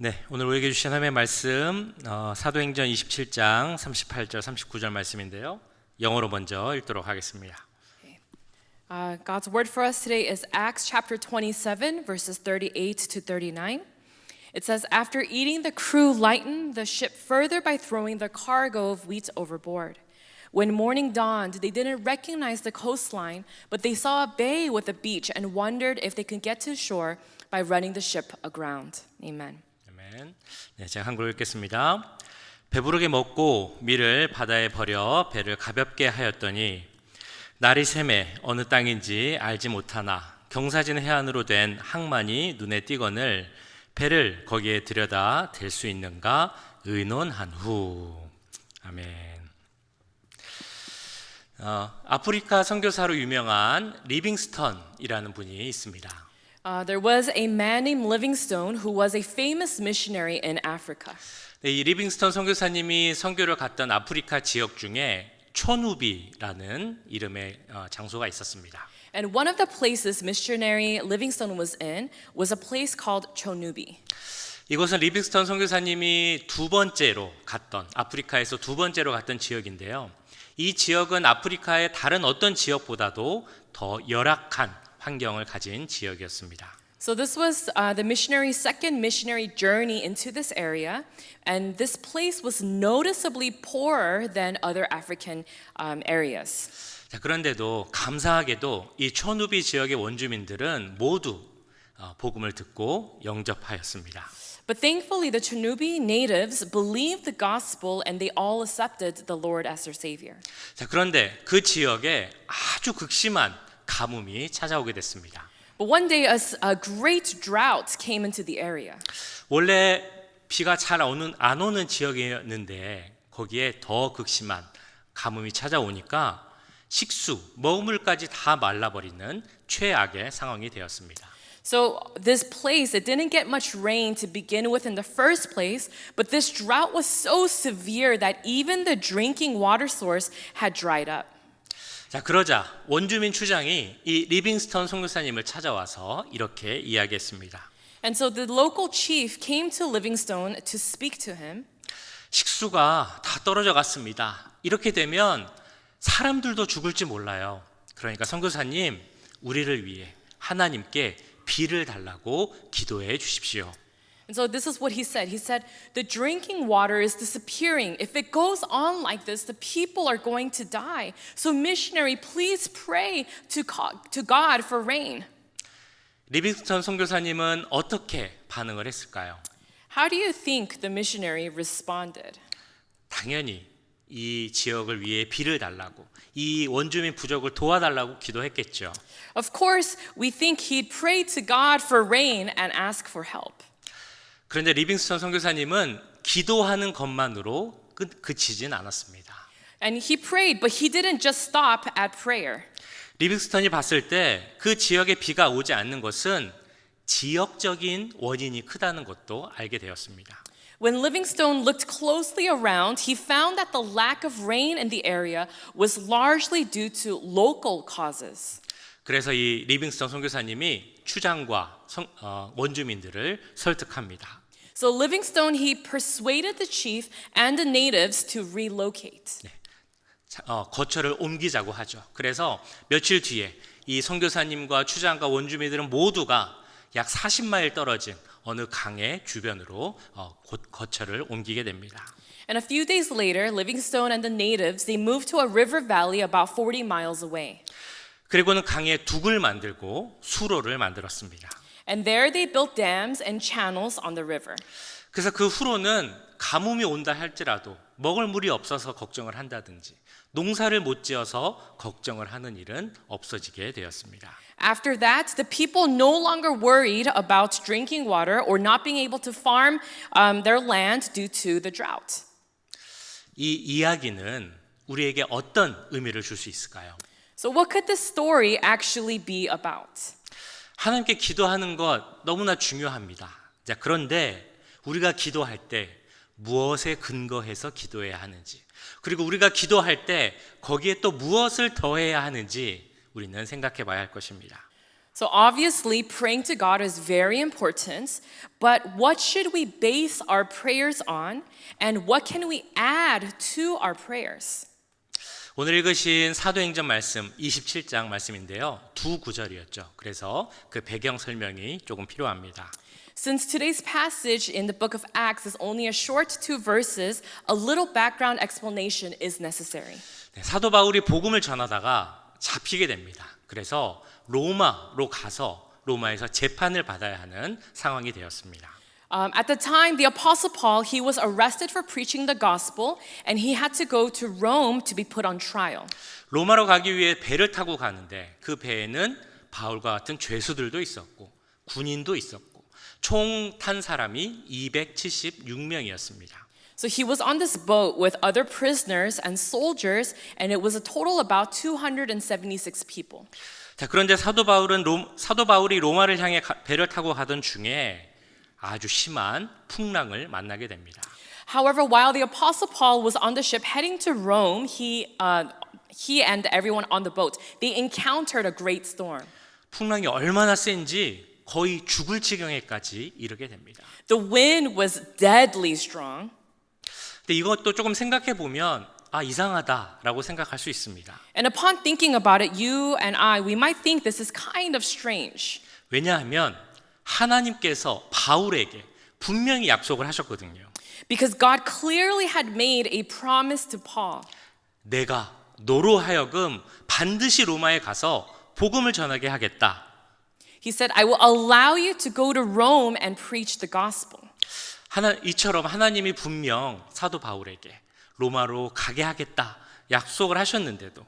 네, 오늘 우리에게 주신 하나님의 말씀 사도행전 27장 38절 39절 말씀인데요. 영어로 먼저 읽도록 하겠습니다. God's word for us today is Acts chapter 27, verses 38 to 39. It says, after eating, the crew lightened the ship further by throwing the cargo of wheat overboard. When morning dawned, they didn't recognize the coastline, but they saw a bay with a beach and wondered if they could get to shore by running the ship aground. Amen. 아멘. 네, 제가 한국어 읽겠습니다. 배부르게 먹고 밀을 바다에 버려 배를 가볍게 하였더니 날이 새매 어느 땅인지 알지 못하나 경사진 해안으로 된 항만이 눈에 띄거늘 배를 거기에 들여다 댈 수 있는가 의논한 후. 아멘. 아프리카 선교사로 유명한 리빙스턴이라는 분이 있습니다. There was a man named Livingstone who was a famous missionary in Africa. 네, 이 리빙스턴 선교사님이 선교를 갔던 아프리카 지역 중에 초누비라는 이름의 장소가 있었습니다. And one of the places missionary Livingstone was in was a place called Chonubi. 이곳은 리빙스턴 선교사님이 아프리카에서 두 번째로 갔던 지역인데요. 이 지역은 아프리카의 다른 어떤 지역보다도 더 열악한 환경을 가진 지역이었습니다. So this was the missionary's second missionary journey into this area, and this place was noticeably poorer than other African areas. 자, 그런데도 감사하게도 이 초누비 지역의 원주민들은 모두 복음을 듣고 영접하였습니다. But thankfully, the Chonubi natives believed the gospel and they all accepted the Lord as their savior. 자, 그런데 그 지역에 아주 극심한 가뭄이 찾아오게 됐습니다. But one day, a great drought came into the area. 원래 비가 잘 안 오는 지역이었는데 거기에 더 극심한 가뭄이 찾아오니까 식수, 먹물까지 다 말라버리는 최악의 상황이 되었습니다. So this place, it didn't get much rain to begin with in the first place, but this drought was so severe that even the drinking water source had dried up. 자, 그러자 원주민 추장이 이 리빙스턴 선교사님을 찾아와서 이렇게 이야기했습니다. And so the local chief came to Livingstone to speak to him. 식수가 다 떨어져 갔습니다. 이렇게 되면 사람들도 죽을지 몰라요. 그러니까 선교사님, 우리를 위해 하나님께 비를 달라고 기도해 주십시오. And so this is what he said. He said, the drinking water is disappearing. If it goes on like this, the people are going to die. So missionary, please pray to God for rain. 리빙스턴 선교사님은 어떻게 반응을 했을까요? How do you think the missionary responded? 당연히 이 지역을 위해 비를 달라고, 이 원주민 부족을 도와달라고 기도했겠죠. Of course, we think he'd pray to God for rain and ask for help. 그런데 리빙스턴 선교사님은 기도하는 것만으로 그치진 않았습니다. And he prayed, but he didn't just stop at prayer. 리빙스턴이 봤을 때 그 지역에 비가 오지 않는 것은 지역적인 원인이 크다는 것도 알게 되었습니다. When Livingstone looked closely around, he found that the lack of rain in the area was largely due to local causes. 그래서 이 리빙스턴 선교사님이 추장과 원주민들을 설득합니다. So Livingstone, he persuaded the chief and the natives to relocate. 거처를 옮기자고 하죠. 그래서 며칠 뒤에 이 선교사님과 추장과 원주민들은 모두가 약 40마일 떨어진 어느 강의 주변으로 거처를 옮기게 됩니다. And a few days later, Livingstone and the natives, they moved to a river valley about 40 miles away. 그리고는 강에 둑을 만들고 수로를 만들었습니다. And there they built dams and channels on the river. 그래서 그 후로는 가뭄이 온다 할지라도 먹을 물이 없어서 걱정을 한다든지 농사를 못 지어서 걱정을 하는 일은 없어지게 되었습니다. After that, the people no longer worried about drinking water or not being able to farm their land due to the drought. 이 이야기는 우리에게 어떤 의미를 줄 수 있을까요? So what could this story actually be about? 하나님께 기도하는 것 너무나 중요합니다. 자, 그런데 우리가 기도할 때 무엇에 근거해서 기도해야 하는지, 그리고 우리가 기도할 때 거기에 또 무엇을 더해야 하는지 우리는 생각해 봐야 할 것입니다. So obviously, praying to God is very important, but what should we base our prayers on, and what can we add to our prayers? 오늘 읽으신 사도행전 말씀 27장 말씀인데요. 두 구절이었죠. 그래서 그 배경 설명이 조금 필요합니다. Since today's passage in the book of Acts is only a short 2 verses, a little background explanation is necessary. 네, 사도 바울이 복음을 전하다가 잡히게 됩니다. 그래서 로마로 가서 로마에서 재판을 받아야 하는 상황이 되었습니다. At the time, the Apostle Paul, he was arrested for preaching the gospel, and he had to go to Rome to be put on trial. 로마로 가기 위해 배를 타고 가는데 그 배에는 바울과 같은 죄수들도 있었고 군인도 있었고 총 탄 사람이 276명이었습니다. So he was on this boat with other prisoners and soldiers, and it was a total about 276 people. 자, 그런데 사도 바울이 로마를 향해 배를 타고 가던 중에 아주 심한 풍랑을 만나게 됩니다. However, while the Apostle Paul was on the ship heading to Rome, he and everyone on the boat, they encountered a great storm. 풍랑이 얼마나 센지 거의 죽을 지경에까지 이르게 됩니다. The wind was deadly strong. 근데 이것도 조금 생각해 보면 이상하다라고 생각할 수 있습니다. And upon thinking about it, you and I, we might think this is kind of strange. 왜냐하면 하나님께서 바울에게 분명히 약속을 하셨거든요. Because God clearly had made a promise to Paul. 내가 너로 하여금 반드시 로마에 가서 복음을 전하게 하겠다. He said, I will allow you to go to Rome and preach the gospel. 이처럼 하나님이 분명 사도 바울에게 로마로 가게 하겠다 약속을 하셨는데도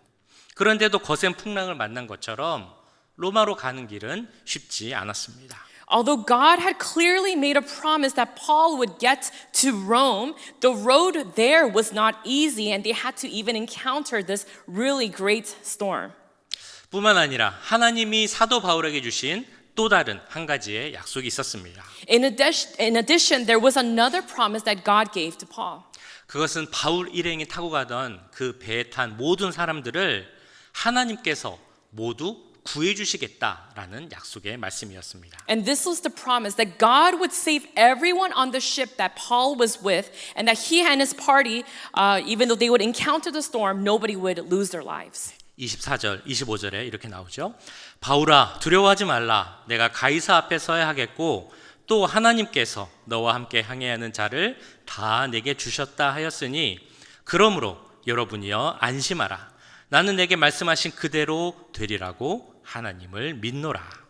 그런데도 거센 풍랑을 만난 것처럼 로마로 가는 길은 쉽지 않았습니다. Although God had clearly made a promise that Paul would get to Rome, the road there was not easy, and they had to even encounter this really great storm. 뿐만 아니라 하나님이 사도 바울에게 주신 또 다른 한 가지의 약속이 있었습니다. In addition, there was another promise that God gave to Paul. 그것은 바울 일행이 타고 가던 그 배에 탄 모든 사람들을 하나님께서 모두 구해 주시겠다라는 약속의 말씀이었습니다. And this was the promise that God would save everyone on the ship that Paul was with, and that he and his party, even though they would encounter the storm, nobody would lose their lives. 24절, 25절에 이렇게 나오죠. 바울아, 두려워하지 말라. 내가 가이사 앞에 서야 하겠고 또 하나님께서 너와 함께 항해하는 자를 다 내게 주셨다 하였으니 그러므로 여러분이여 안심하라. 나는 내게 말씀하신 그대로 되리라고 하나님을 믿노라.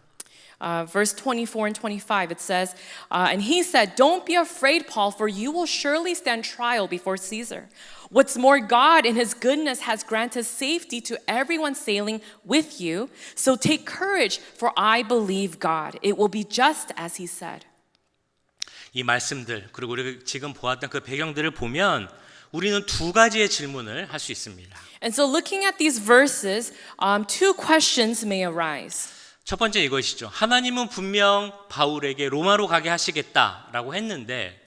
Verse 24 and 25, it says, and he said, don't be afraid, Paul, for you will surely stand trial before Caesar. What's more, God in his goodness has granted safety to everyone sailing with you. So take courage, for I believe God. It will be just as he said. 이 말씀들 그리고 우리가 지금 보았던 그 배경들을 보면 우리는 두 가지의 질문을 할 수 있습니다. And so looking at these verses, two questions may arise. 첫 번째 이것이죠. 하나님은 분명 바울에게 로마로 가게 하시겠다라고 했는데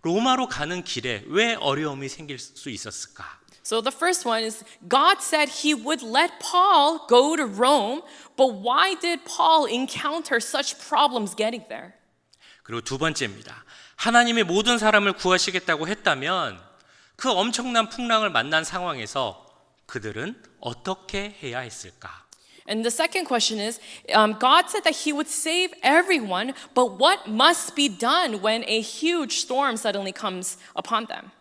로마로 가는 길에 왜 어려움이 생길 수 있었을까? So the first one is God said he would let Paul go to Rome, but why did Paul encounter such problems getting there? 그리고 두 번째입니다. 하나님이 모든 사람을 구하시겠다고 했다면 그 엄청난 풍랑을 만난 상황에서 그들은 어떻게 해야 했을까? And the second question is, God said that he would save everyone, but what must be done when a huge storm suddenly comes upon them?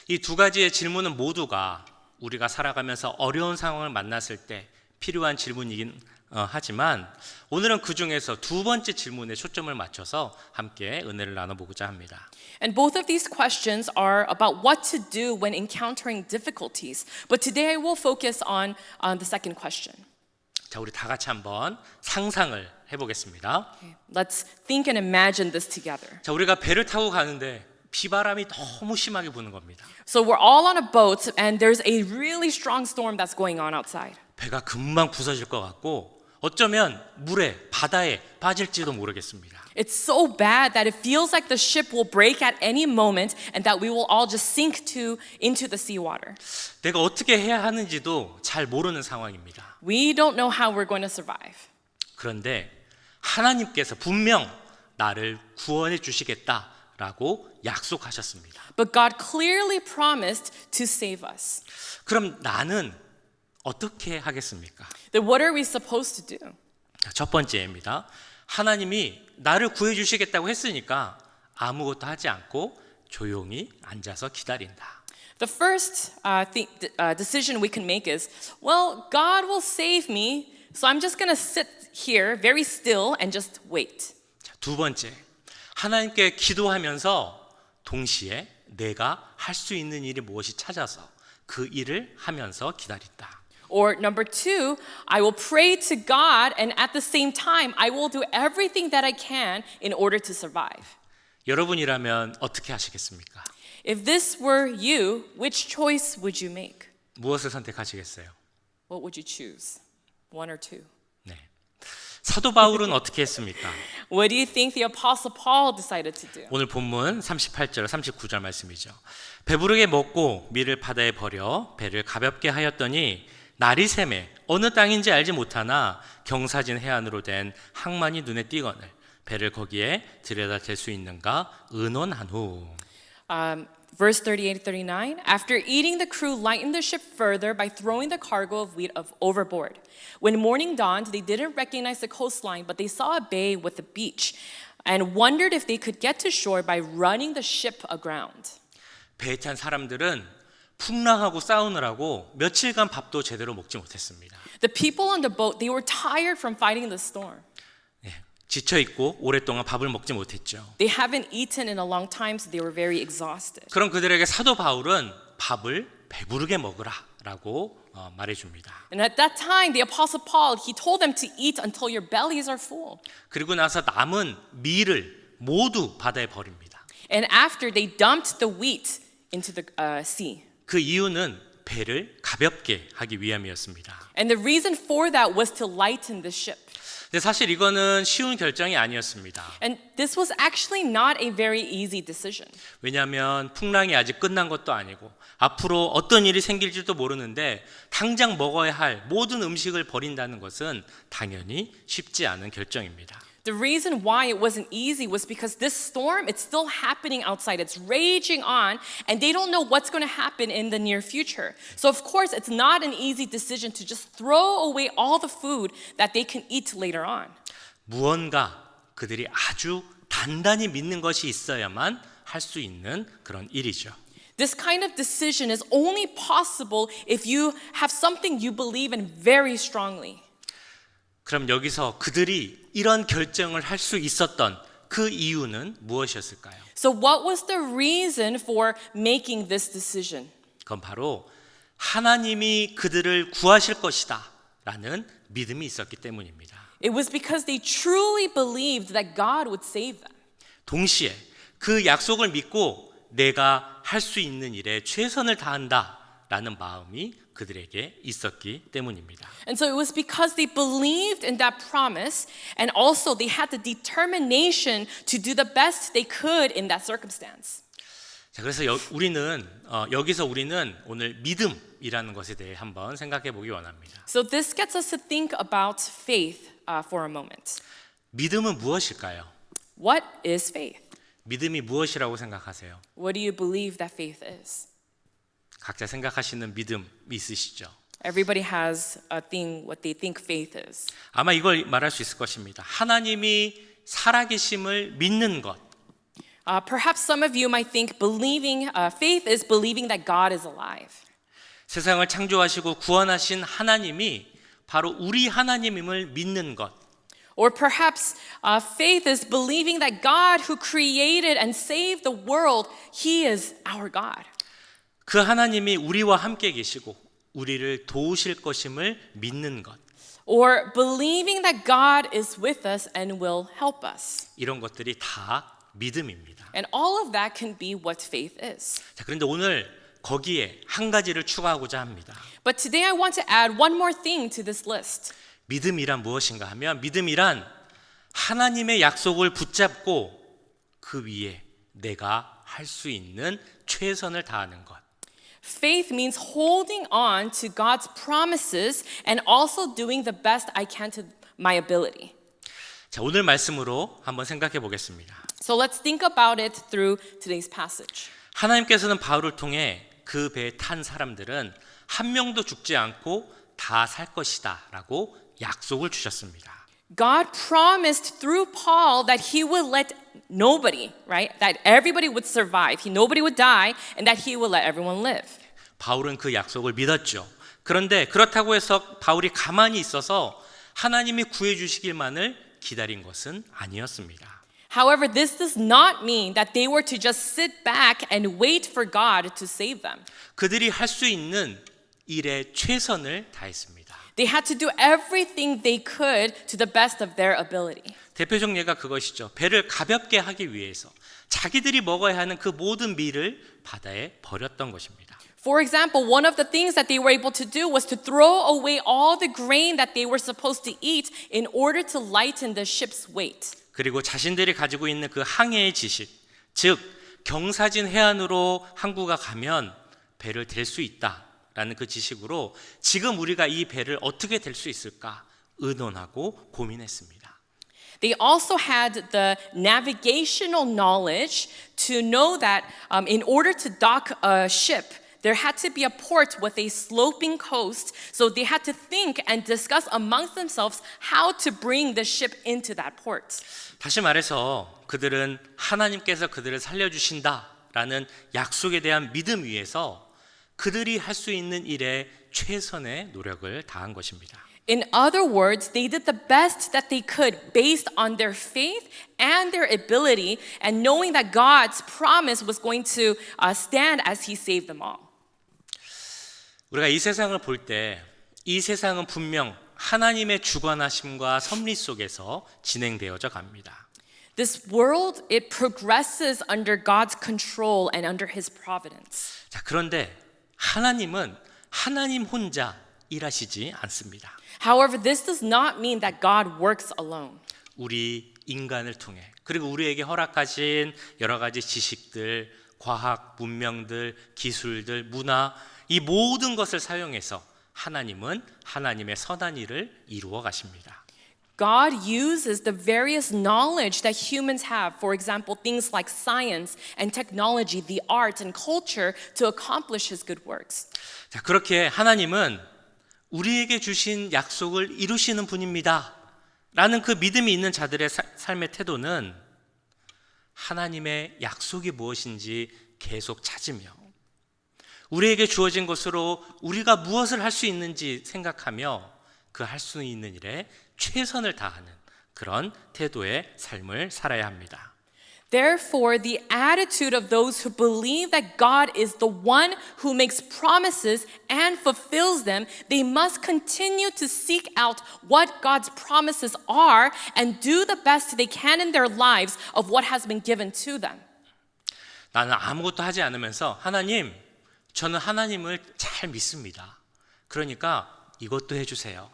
이 두 가지의 질문은 모두가 우리가 살아가면서 어려운 상황을 만났을 때 필요한 질문이긴 하지만 오늘은 그 중에서 두 번째 질문에 초점을 맞춰서 함께 은혜를 나눠보고자 합니다. And both of these questions are about what to do when encountering difficulties. But today I will focus on the second question. 자, 우리 다 같이 한번 상상을 해보겠습니다. Let's think and imagine this together. 자, 우리가 배를 타고 가는데 비바람이 너무 심하게 부는 겁니다. So we're all on a boat and there's a really strong storm that's going on outside. 배가 금방 부서질 것 같고 어쩌면 물에 바다에 빠질지도 모르겠습니다. It's so bad that it feels like the ship will break at any moment and that we will all just sink into the seawater. 내가 어떻게 해야 하는지도 잘 모르는 상황입니다. We don't know how we're going to survive. 그런데 하나님께서 분명 나를 구원해 주시겠다라고 약속하셨습니다. But God clearly promised to save us. 그럼 나는 어떻게 하겠습니까? Then what are we supposed to do? 첫 번째입니다. 하나님이 나를 구해 주시겠다고 했으니까 아무것도 하지 않고 조용히 앉아서 기다린다. The first decision we can make is, well, God will save me, so I'm just going to sit here very still and just wait. 두 번째, 하나님께 기도하면서 동시에 내가 할 수 있는 일이 무엇이 찾아서 그 일을 하면서 기다린다. Or number two, I will pray to God, and at the same time, I will do everything that I can in order to survive. 여러분이라면 어떻게 하시겠습니까? If this were you, which choice would you make? 무엇을 선택하시겠어요? What would you choose? One or two? 네. 사도 바울은 어떻게 했습니까? What do you think the Apostle Paul decided to do? 오늘 본문 38절, 39절 말씀이죠. 배부르게 먹고 밀을 바다에 버려 배를 가볍게 하였더니 날이 새매 어느 땅인지 알지 못하나 경사진 해안으로 된 항만이 눈에 띄거늘 배를 거기에 들여다 댈 수 있는가 의논한 후. Verse 38-39, after eating, the crew lightened the ship further by throwing the cargo of wheat overboard. When morning dawned, they didn't recognize the coastline, but they saw a bay with a beach and wondered if they could get to shore by running the ship aground. 배에 탄 사람들은 풍랑하고 싸우느라고 며칠간 밥도 제대로 먹지 못했습니다. The people on the boat, they were tired from fighting the storm. 지쳐 있고 오랫동안 밥을 먹지 못했죠. They haven't eaten in a long time, so they were very exhausted. 그럼 그들에게 사도 바울은 밥을 배부르게 먹으라라고 말해줍니다. And at that time, the Apostle Paul, he told them to eat until your bellies are full. 그리고 나서 남은 밀을 모두 바다에 버립니다. And after, they dumped the wheat into the sea. 그 이유는 배를 가볍게 하기 위함이었습니다. And the reason for that was to lighten the ship. 근데 사실 이거는 쉬운 결정이 아니었습니다. And this was actually not a very easy decision. 왜냐하면 풍랑이 아직 끝난 것도 아니고 앞으로 어떤 일이 생길지도 모르는데 당장 먹어야 할 모든 음식을 버린다는 것은 당연히 쉽지 않은 결정입니다. The reason why it wasn't easy was because this storm, it's still happening outside. It's raging on, and they don't know what's going to happen in the near future. So of course, it's not an easy decision to just throw away all the food that they can eat later on. 무언가 그들이 아주 단단히 믿는 것이 있어야만 할 수 있는 그런 일이죠. This kind of decision is only possible if you have something you believe in very strongly. 그럼 여기서 그들이 이런 결정을 할 수 있었던 그 이유는 무엇이었을까요? So what was the reason for making this decision? 그건 바로 하나님이 그들을 구하실 것이다 라는 믿음이 있었기 때문입니다. It was because they truly believed that God would save them. 동시에 그 약속을 믿고 내가 할 수 있는 일에 최선을 다한다 라는 마음이 그들에게 있었기 때문입니다. And so it was because they believed in that promise, and also they had the determination to do the best they could in that circumstance. 자, 그래서 여기서 우리는 오늘 믿음이라는 것에 대해 한번 생각해 보기 원합니다. So this gets us to think about faith for a moment. 믿음은 무엇일까요? What is faith? 믿음이 무엇이라고 생각하세요? What do you believe that faith is? 각자 생각하시는 믿음 있으시죠? Everybody has a thing, what they think faith is. 아마 이걸 말할 수 있을 것입니다. 하나님이 살아계심을 믿는 것. Perhaps some of you might think faith is believing that God is alive. 세상을 창조하시고 구원하신 하나님이 바로 우리 하나님임을 믿는 것. Or perhaps faith is believing that God who created and saved the world, He is our God. 그 하나님이 우리와 함께 계시고 우리를 도우실 것임을 믿는 것. Or believing that God is with us and will help us. 이런 것들이 다 믿음입니다. And all of that can be what faith is. 자, 그런데 오늘 거기에 한 가지를 추가하고자 합니다. But today I want to add one more thing to this list. 믿음이란 무엇인가 하면 믿음이란 하나님의 약속을 붙잡고 그 위에 내가 할 수 있는 최선을 다하는 것. Faith means holding on to God's promises and also doing the best I can to my ability. 자, 오늘 말씀으로 한번 생각해 보겠습니다. So let's think about it through today's passage. 하나님께서는 바울을 통해 그 배에 탄 사람들은 한 명도 죽지 않고 다 살 것이다 라고 약속을 주셨습니다. God promised through Paul that he would let nobody, right? That everybody would survive. Nobody would die and that he would let everyone live. 바울은 그 약속을 믿었죠. 그런데 그렇다고 해서 바울이 가만히 있어서 하나님이 구해 주시길만을 기다린 것은 아니었습니다. However, this does not mean that they were to just sit back and wait for God to save them. 그들이 할 수 있는 일에 최선을 다했습니다. They had to do everything they could to the best of their ability. 대표적 예가 그것이죠. 배를 가볍게 하기 위해서 자기들이 먹어야 하는 그 모든 밀을 바다에 버렸던 것입니다. For example, one of the things that they were able to do was to throw away all the grain that they were supposed to eat in order to lighten the ship's weight. 그리고 자신들이 가지고 있는 그 항해의 지식, 즉 경사진 해안으로 항구가 가면 배를 댈 수 있다라는 그 지식으로 지금 우리가 이 배를 어떻게 댈 수 있을까 의논하고 고민했습니다. They also had the navigational knowledge to know that in order to dock a ship, there had to be a port with a sloping coast. So they had to think and discuss amongst themselves how to bring the ship into that port. 다시 말해서 그들은 하나님께서 그들을 살려주신다라는 약속에 대한 믿음 위에서 그들이 할 수 있는 일에 최선의 노력을 다한 것입니다. In other words, they did the best that they could based on their faith and their ability and knowing that God's promise was going to stand as He saved them all. 우리가 이 세상을 볼 때 이 세상은 분명 하나님의 주관하심과 섭리 속에서 진행되어져 갑니다. This world, it progresses under God's control and under His providence. 자, 그런데 하나님은 하나님 혼자 일하시지 않습니다. However, this does not mean that God works alone. 우리 인간을 통해 그리고 우리에게 허락하신 여러 가지 지식들, 과학, 문명들, 기술들, 문화 이 모든 것을 사용해서 하나님은 하나님의 선한 일을 이루어 가십니다. God uses the various knowledge that humans have, for example, things like science and technology, the arts and culture, to accomplish His good works. 자, 그렇게 하나님은 우리에게 주신 약속을 이루시는 분입니다. 라는 그 믿음이 있는 자들의 삶의 태도는 하나님의 약속이 무엇인지 계속 찾으며 우리에게 주어진 것으로 우리가 무엇을 할 수 있는지 생각하며 그 할 수 있는 일에 최선을 다하는 그런 태도의 삶을 살아야 합니다. Therefore, the attitude of those who believe that God is the one who makes promises and fulfills them, they must continue to seek out what God's promises are and do the best they can in their lives of what has been given to them. 나는 아무것도 하지 않으면서 하나님, 저는 하나님을 잘 믿습니다. 그러니까 이것도 해주세요.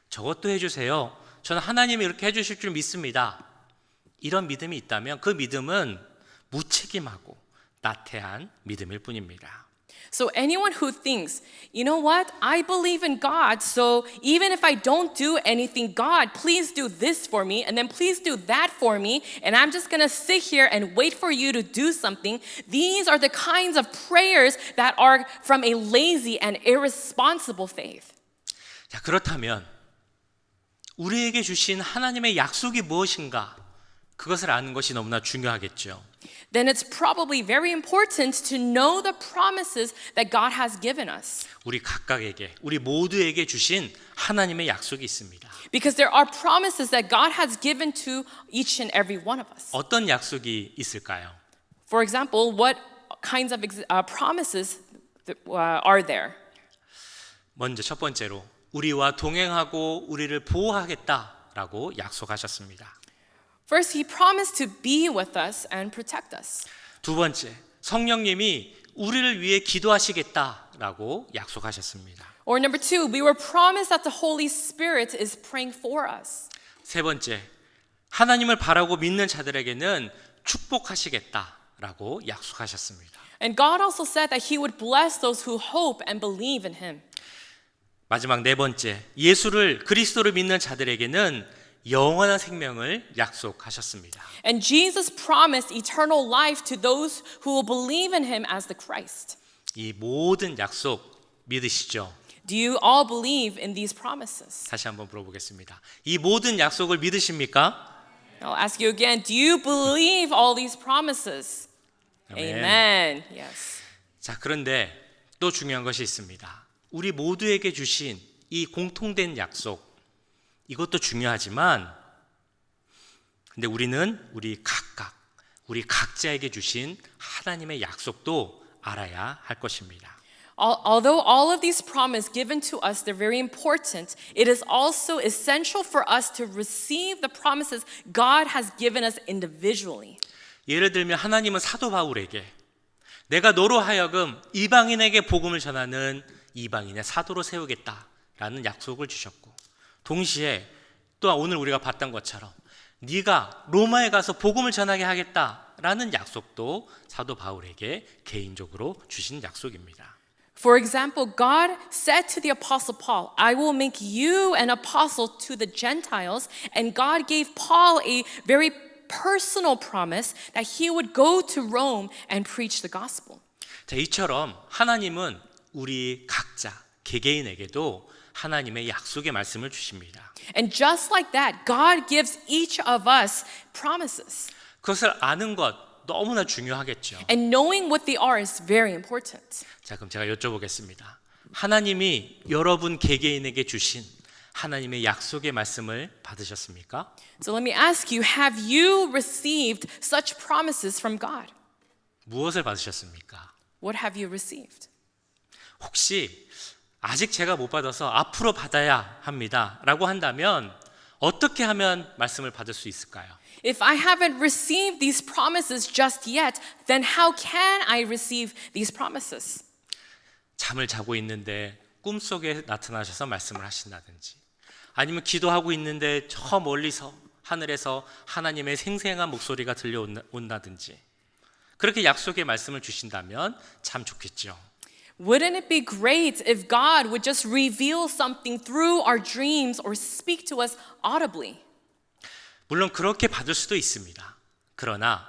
저것도 해주세요. 저는 하나님이 이렇게 해주실 줄 믿습니다. 이런 믿음이 있다면 그 믿음은 무책임하고 나태한 믿음일 뿐입니다. So anyone who thinks, you know what, I believe in God, so even if I don't do anything, God, please do this for me, and then please do that for me, and I'm just gonna sit here and wait for you to do something. These are the kinds of prayers that are from a lazy and irresponsible faith. 자, 그렇다면 우리에게 주신 하나님의 약속이 무엇인가? 그것을 아는 것이 너무나 중요하겠죠. Then it's probably very important to know the promises that God has given us. 우리 각각에게, 우리 모두에게 주신 하나님의 약속이 있습니다. Because there are promises that God has given to each and every one of us. 어떤 약속이 있을까요? For example, what kinds of promises are there? 먼저 첫 번째로 우리와 동행하고 우리를 보호하겠다라고 약속하셨습니다. First, He promised to be with us and protect us. 두 번째, 성령님이 우리를 위해 기도하시겠다라고 약속하셨습니다. Or number two, we were promised that the Holy Spirit is praying for us. 세 번째, 하나님을 바라고 믿는 자들에게는 축복하시겠다라고 약속하셨습니다. And God also said that He would bless those who hope and believe in Him. 마지막 네 번째, 예수를 그리스도를 믿는 자들에게는 영원한 생명을 약속하셨습니다. And Jesus promised eternal life to those who will believe in him as the Christ. 이 모든 약속 믿으시죠? Do you all believe in these promises? 다시 한번 물어보겠습니다. 이 모든 약속을 믿으십니까? I'll ask you again, do you believe all these promises? Amen. Yes. 자, 그런데 또 중요한 것이 있습니다. 우리 모두에게 주신 이 공통된 약속, 이것도 중요하지만, 근데 우리는 우리 각자에게 주신 하나님의 약속도 알아야 할 것입니다. Although all of these promises given to us, they're very important, it is also essential for us to receive the promises God has given us individually. 예를 들면 하나님은 사도 바울에게 내가 너로 하여금 이방인에게 복음을 전하는 이방인의 사도로 세우겠다라는 약속을 주셨고, 동시에 또한 오늘 우리가 봤던 것처럼 네가 로마에 가서 복음을 전하게 하겠다라는 약속도 사도 바울에게 개인적으로 주신 약속입니다. For example, God said to the Apostle Paul, I will make you an apostle to the Gentiles. And God gave Paul a very personal promise that he would go to Rome and preach the gospel. 자, 이처럼 하나님은 우리 각자 개개인에게도 하나님의 약속의 말씀을 주십니다. And just like that, God gives each of us promises. 그것을 아는 것 너무나 중요하겠죠. And knowing what they are is very important. 자, 그럼 제가 여쭤보겠습니다. 하나님이 여러분 개개인에게 주신 하나님의 약속의 말씀을 받으셨습니까? So let me ask you, have you received such promises from God? 무엇을 받으셨습니까? What have you received? 혹시 아직 제가 못 받아서 앞으로 받아야 합니다 라고 한다면 어떻게 하면 말씀을 받을 수 있을까요? If I haven't received these promises just yet, then how can I receive these promises? 잠을 자고 있는데 꿈속에 나타나셔서 말씀을 하신다든지, 아니면 기도하고 있는데 저 멀리서 하늘에서 하나님의 생생한 목소리가 들려온다든지, 그렇게 약속의 말씀을 주신다면 참 좋겠죠. Wouldn't it be great if God would just reveal something through our dreams or speak to us audibly? 물론 그렇게 받을 수도 있습니다. 그러나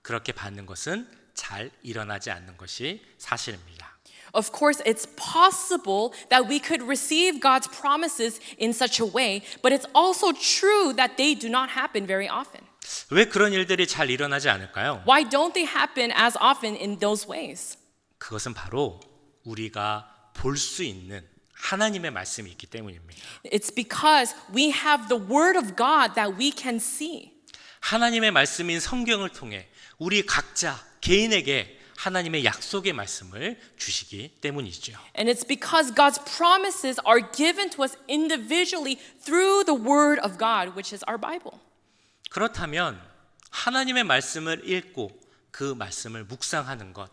그렇게 받는 것은 잘 일어나지 않는 것이 사실입니다. Of course, it's possible that we could receive God's promises in such a way, but it's also true that they do not happen very often. 왜 그런 일들이 잘 일어나지 않을까요? Why don't they happen as often in those ways? 그것은 바로 우리가 볼 수 있는 하나님의 말씀이 있기 때문입니다. It's because we have the word of God that we can see. 하나님의 말씀인 성경을 통해 우리 각자 개인에게 하나님의 약속의 말씀을 주시기 때문이죠. And it's because God's promises are given to us individually through the word of God, which is our Bible. 그렇다면 하나님의 말씀을 읽고 그 말씀을 묵상하는 것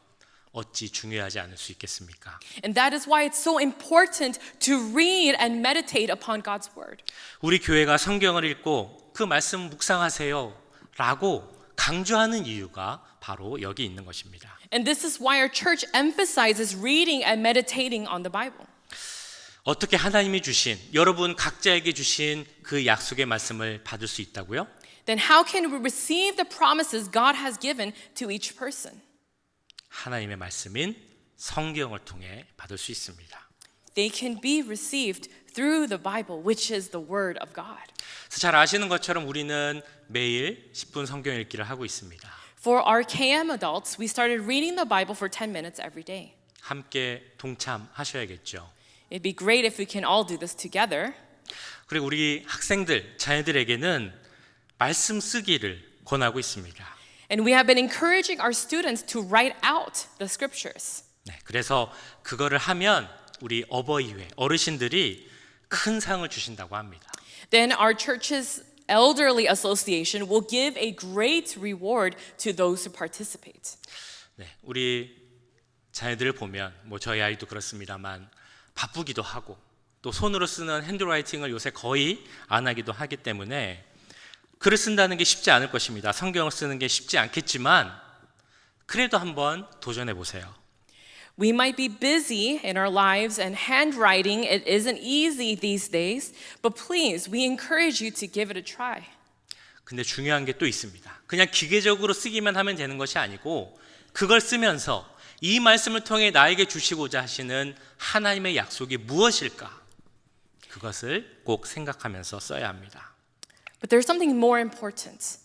어찌 중요하지 않을 수 있겠습니까? And that is why it's so important to read and meditate upon God's word. 우리 교회가 성경을 읽고 그 말씀 묵상하세요 라고 강조하는 이유가 바로 여기 있는 것입니다. And this is why our church emphasizes reading and meditating on the Bible. 어떻게 하나님이 주신, 여러분 각자에게 주신 그 약속의 말씀을 받을 수 있다고요? Then how can we receive the promises God has given to each person? 하나님의 말씀인 성경을 통해 받을 수 있습니다. They can be received through the Bible, which is the word of God. 그래서 잘 아시는 것처럼 우리는 매일 10분 성경 읽기를 하고 있습니다. For our KM adults, we started reading the Bible for 10 minutes every day. 함께 동참하셔야겠죠. It'd be great if we can all do this together. 그리고 우리 학생들, 자녀들에게는 말씀 쓰기를 권하고 있습니다. And we have been encouraging our students to write out the scriptures. 네, 그래서 그거를 하면 우리 어버이회, 어르신들이 큰 상을 주신다고 합니다. Then our church's elderly association will give a great reward to those who participate. 네, 우리 자녀들을 보면 뭐 저희 아이도 그렇습니다만 바쁘기도 하고 또 손으로 쓰는 핸드라이팅을 요새 거의 안 하기도 하기 때문에 글을 쓴다는 게 쉽지 않을 것입니다. 성경을 쓰는 게 쉽지 않겠지만 그래도 한번 도전해 보세요. We might be busy in our lives, and handwriting, it isn't easy these days, but please, we encourage you to give it a try. 근데 중요한 게 또 있습니다. 그냥 기계적으로 쓰기만 하면 되는 것이 아니고 그걸 쓰면서 이 말씀을 통해 나에게 주시고자 하시는 하나님의 약속이 무엇일까? 그것을 꼭 생각하면서 써야 합니다. But there's something more important,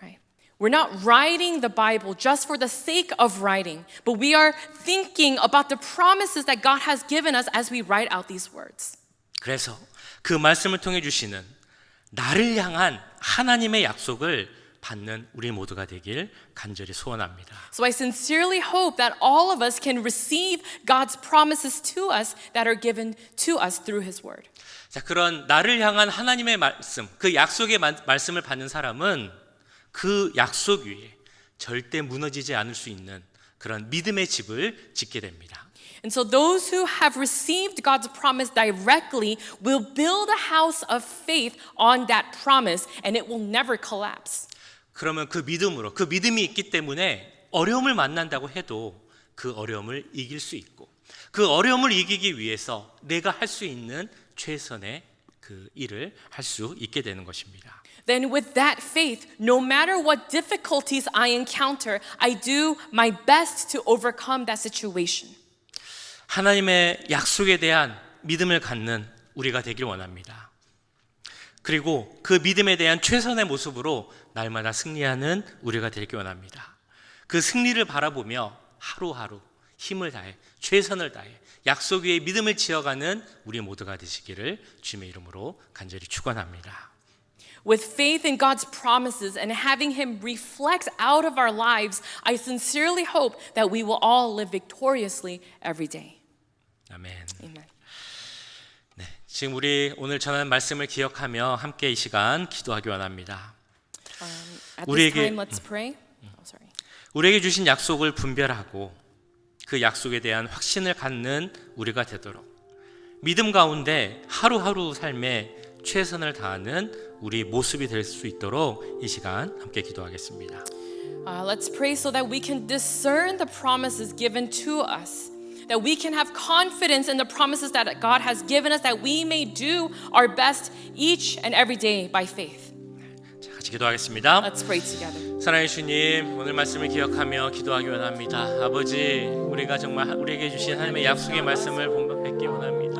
right? We're not writing the Bible just for the sake of writing, but we are thinking about the promises that God has given us as we write out these words. 그래서 그 말씀을 통해 주시는 나를 향한 하나님의 약속을 받는 우리 모두가 되길 간절히 소원합니다. So I sincerely hope that all of us can receive God's promises to us that are given to us through His Word. 자, 그런 나를 향한 하나님의 말씀, 그 약속의 말씀을 받는 사람은 그 약속 위에 절대 무너지지 않을 수 있는 그런 믿음의 집을 짓게 됩니다. And so those who have received God's promise directly will build a house of faith on that promise, and it will never collapse. 그러면 그 믿음으로, 그 믿음이 있기 때문에 어려움을 만난다고 해도 그 어려움을 이길 수 있고 그 어려움을 이기기 위해서 내가 할 수 있는 최선의 그 일을 할 수 있게 되는 것입니다. Then with that faith, no matter what difficulties I encounter, I do my best to overcome that situation. 하나님의 약속에 대한 믿음을 갖는 우리가 되길 원합니다. 그리고 그 믿음에 대한 최선의 모습으로 날마다 승리하는 우리가 되길 원합니다. 그 승리를 바라보며 하루하루 힘을 다해 최선을 다해 약속 위에 믿음을 지어가는 우리 모두가 되시기를 주님의 이름으로 간절히 축원합니다. With faith in God's promises and having Him reflect out of our lives, I sincerely hope that we will all live victoriously every day. 아멘. Amen. 네, 지금 우리 오늘 전하는 말씀을 기억하며 함께 이 시간 기도하기 원합니다. At this 우리에게- time, let's pray. Oh, sorry. 우리에게 주신 약속을 분별하고 그 약속에 대한 확신을 갖는 우리가 되도록 믿음 가운데 하루하루 삶에 최선을 다하는 우리 모습이 될 수 있도록 이 시간 함께 기도하겠습니다. Let's pray so that we can discern the promises given to us, that we can have confidence in the promises that God has given us, that we may do our best each and every day by faith. 자, 같이 기도하겠습니다. Let's pray together. 사랑의 주님, 오늘 말씀을 기억하며 기도하기 원합니다. 아버지, 우리가 정말 우리에게 주신 하나님의 약속의 말씀을 본받기 원합니다.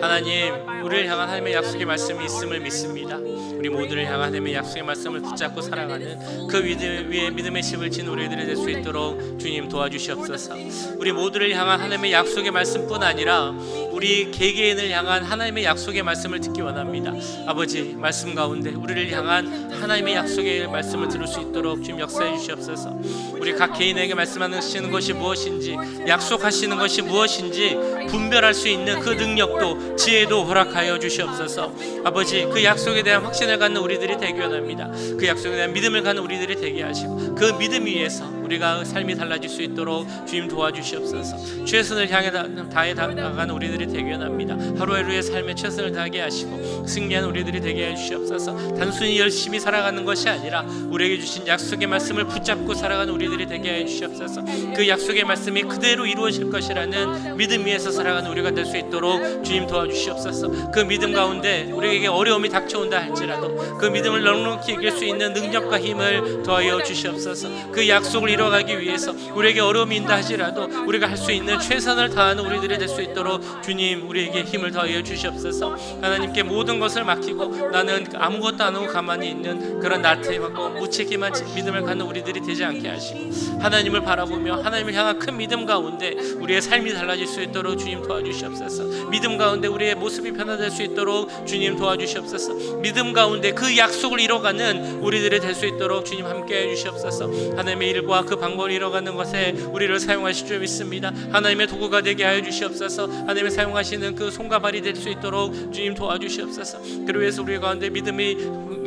하나님, 우리를 향한 하나님의 약속의 말씀이 있음을 믿습니다. 우리 모두를 향한 하나님의 약속의 말씀을 붙잡고 살아가는 그 위에 믿음의 집을 진 우리들이 될 수 있도록 주님 도와주시옵소서. 우리 모두를 향한 하나님의 약속의 말씀뿐 아니라 우리 개개인을 향한 하나님의 약속의 말씀을 듣기 원합니다. 아버지, 말씀 가운데 우리를 향한 하나님의 약속의 말씀을 들을 수 있도록 주님 역사해 주시옵소서. 우리 각 개인에게 말씀하시는 것이 무엇인지, 약속하시는 것이 무엇인지 분별할 수 있는 그 능력도 지혜도 허락하여 주시옵소서. 아버지, 그 약속에 대한 확신을 갖는 우리들이 되기 원합니다. 그 약속에 대한 믿음을 갖는 우리들이 되게 하시고 그 믿음 위에서 우리가 삶이 달라질 수 있도록 주님 도와주시옵소서. 최선을 향해 다해 나가는 우리들이 되기 원합니다. 하루하루의 삶에 최선을 다하게 하시고 승리하는 우리들이 되게 해주시옵소서. 단순히 열심히 살아가는 것이 아니라 우리에게 주신 약속의 말씀을 붙잡고 살아가는 우리들이 되게 해주시옵소서. 그 약속의 말씀이 그대로 이루어질 것이라는 믿음 위에서 살아가는 우리가 될 수 있도록 주님 도와주시옵소서. 그 믿음 가운데 우리에게 어려움이 닥쳐온다 할지라도 그 믿음을 넉넉히 이길 수 있는 능력과 힘을 더하여 주시옵소서. 그 약속을 이뤄가기 위해서 우리에게 어려움이 있다 하지라도 우리가 할 수 있는 최선을 다하는 우리들이 될 수 있도록 주님 우리에게 힘을 더하여 주시옵소서. 하나님께 모든 것을 맡기고 나는 아무것도 안 하고 가만히 있는 그런 나태하고 무책임한 믿음을 갖는 우리들이 되지 않게 하시고 하나님을 바라보며 하나님을 향한 큰 믿음 가운데 우리의 삶이 달라질 수 있도록 주님 도와주시옵소서. 믿음 가운데 우리의 모습이 변화될 수 있도록 주님 도와주시옵소서. 믿음 가운데 그 약속을 이뤄가는 우리들이 될 수 있도록 주님 함께해 주시옵소서. 하나님의 일과 그 방법을 이뤄가는 것에 우리를 사용하실 줄 믿습니다. 하나님의 도구가 되게 하여 주시옵소서. 하나님의 사용하시는 그 손과 발이 될 수 있도록 주님 도와주시옵소서. 그로 위해서 우리 가운데 믿음이